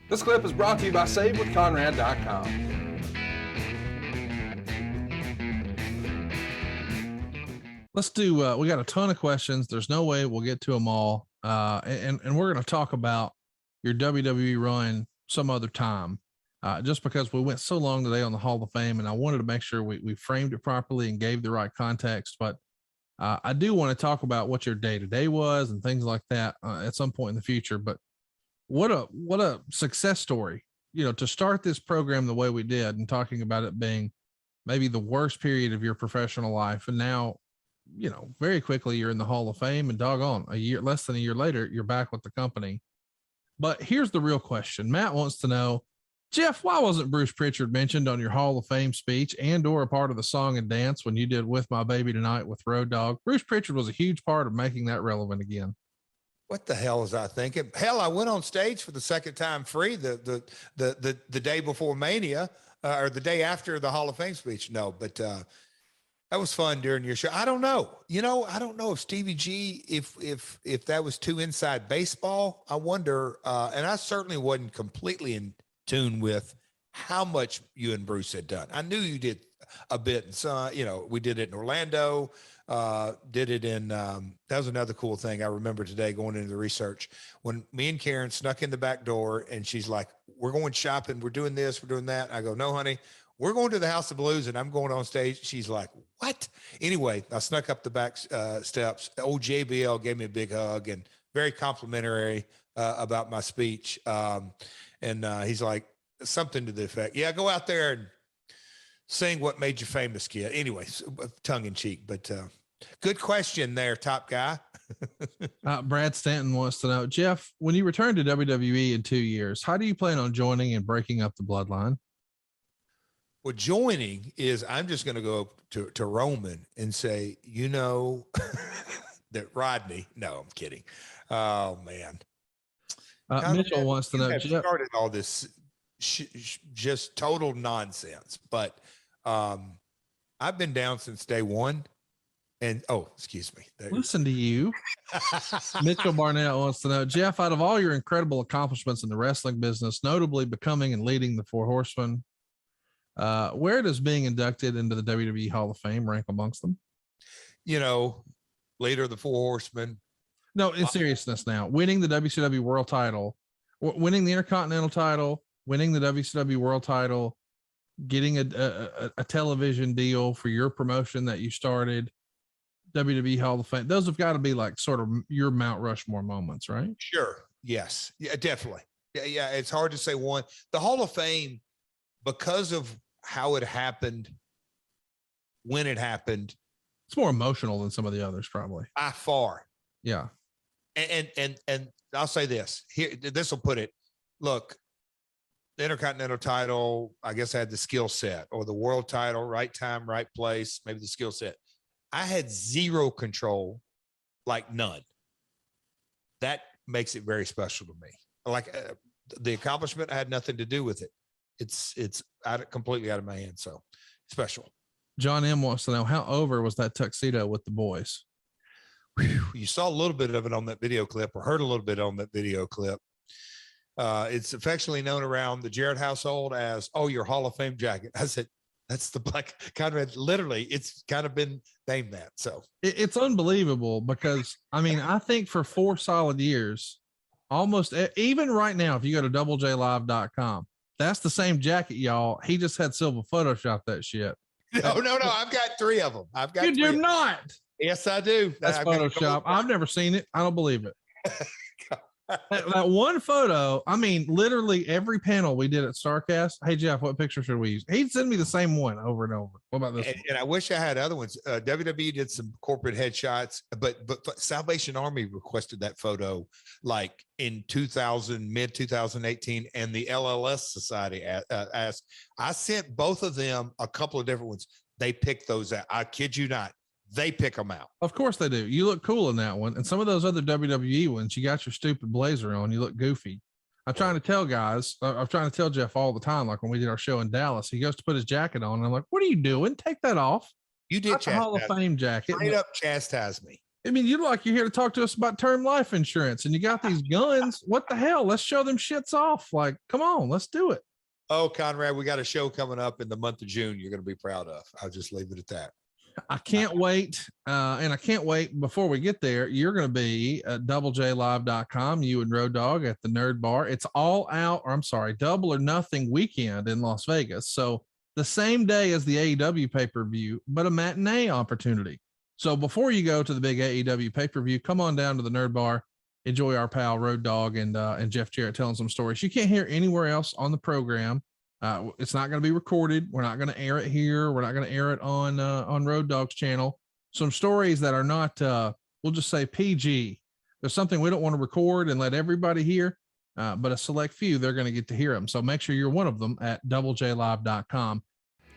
This clip is brought to you by SaveWithConrad.com. Let's do, we got a ton of questions. There's no way we'll get to them all. And we're going to talk about your WWE run some other time, just because we went so long today on the Hall of Fame, and I wanted to make sure we framed it properly and gave the right context. But I do want to talk about what your day-to-day was and things like that at some point in the future. But what a success story, to start this program the way we did and talking about it being maybe the worst period of your professional life. And now, very quickly you're in the Hall of Fame, and doggone, less than a year later, you're back with the company. But here's the real question. Matt wants to know, Jeff, why wasn't Bruce Pritchard mentioned on your Hall of Fame speech and or a part of the song and dance when you did With My Baby Tonight with Road Dogg? Bruce Pritchard was a huge part of making that relevant again. What the hell was I thinking? Hell, I went on stage for the second time free the day before Mania, or the day after the Hall of Fame speech. No, but that was fun during your show. I don't know. I don't know if Stevie G, if that was too inside baseball. I wonder. And I certainly wasn't completely in tune with how much you and Bruce had done. I knew you did a bit, and so we did it in Orlando. Did it in, that was another cool thing I remember today going into the research when me and Karen snuck in the back door, and she's like, we're going shopping. We're doing this, we're doing that. I go, no, honey, we're going to the House of Blues, and I'm going on stage. She's like, what? Anyway, I snuck up the back steps. Old JBL gave me a big hug and very complimentary about my speech. And he's like, something to the effect, yeah, go out there and sing What Made You Famous, kid. Anyway, tongue in cheek, but good question there, top guy. Brad Stanton wants to know, Jeff, when you return to WWE in 2 years, how do you plan on joining and breaking up the bloodline? Well, joining is, I'm just going to go to Roman and say, that Rodney. No, I'm kidding. Oh man. Mitchell wants to know, Jeff, started all this just total nonsense, but I've been down since day one. And excuse me. Listen to you. Mitchell Barnett wants to know, Jeff, out of all your incredible accomplishments in the wrestling business, notably becoming and leading the Four Horsemen, where does being inducted into the WWE Hall of Fame rank amongst them? Leader of the Four Horsemen. No, in seriousness now, winning the WCW World Title, winning the Intercontinental title, winning the WCW World Title, getting a television deal for your promotion that you started, WWE Hall of Fame. Those have got to be like sort of your Mount Rushmore moments, right? Sure. Yes. Yeah, definitely. Yeah. It's hard to say one. The Hall of Fame, because of how it happened, when it happened, it's more emotional than some of the others, probably. By far. Yeah. And I'll say this here, this will put it, look, the Intercontinental title, I guess I had the skill set, or the world title, right time, right place, maybe the skill set. I had zero control, like none. That makes it very special to me. Like the accomplishment, I had nothing to do with it. It's completely out of my hands. So special. John M wants to know, how over was that tuxedo with the boys? You saw a little bit of it on that video clip, or heard a little bit on that video clip. It's affectionately known around the Jarrett household as, your Hall of Fame jacket. I said, that's the black Conrad. Literally, it's kind of been named that. So it's unbelievable because, I think for 4 solid years, almost even right now, if you go to doublejlive.com, that's the same jacket, y'all. He just had Silva Photoshop that shit. No. I've got 3 of them. I've got. You do not. Yes, I do. That's Photoshop. I've never seen it. I don't believe it. that one photo, literally every panel we did at StarCast. Hey, Jeff, what picture should we use? He'd send me the same one over and over. What about this? And I wish I had other ones. WWE did some corporate headshots, but Salvation Army requested that photo like in 2000, mid 2018, and the LLS Society asked. I sent both of them a couple of different ones. They picked those out. I kid you not. They pick them out. Of course they do. You look cool in that one. And some of those other WWE ones, you got your stupid blazer on, you look goofy. I'm trying to tell guys, I'm trying to tell Jeff all the time, like when we did our show in Dallas, he goes to put his jacket on. And I'm like, what are you doing? Take that off. You did Hall of Fame jacket. Straight up chastise me. I mean, you look like you're here to talk to us about term life insurance and you got these guns. What the hell? Let's show them shits off. Like, come on, let's do it. Oh, Conrad, we got a show coming up in the month of June you're going to be proud of. I'll just leave it at that. I can't wait. And I can't wait before we get there. You're going to be at doublejlive.com, you and Road Dogg at the Nerd Bar. It's all out, or I'm sorry, Double or Nothing weekend in Las Vegas. So the same day as the AEW pay-per-view, but a matinee opportunity. So before you go to the big AEW pay-per-view, come on down to the Nerd Bar, enjoy our pal Road Dogg and Jeff Jarrett telling some stories you can't hear anywhere else on the program. It's not going to be recorded. We're not going to air it here. We're not going to air it on Road Dogg's channel. Some stories that are not, we'll just say PG. There's something we don't want to record and let everybody hear, but a select few, they're going to get to hear them. So make sure you're one of them at doublejlive.com.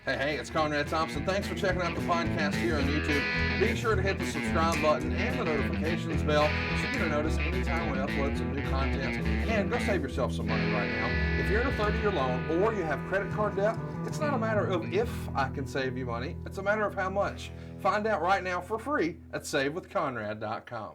Hey, it's Conrad Thompson. Thanks for checking out the podcast here on YouTube. Be sure to hit the subscribe button and the notifications bell so you get a notice anytime we upload some new content. And go save yourself some money right now. If you're in a 30-year loan or you have credit card debt, it's not a matter of if I can save you money. It's a matter of how much. Find out right now for free at savewithconrad.com.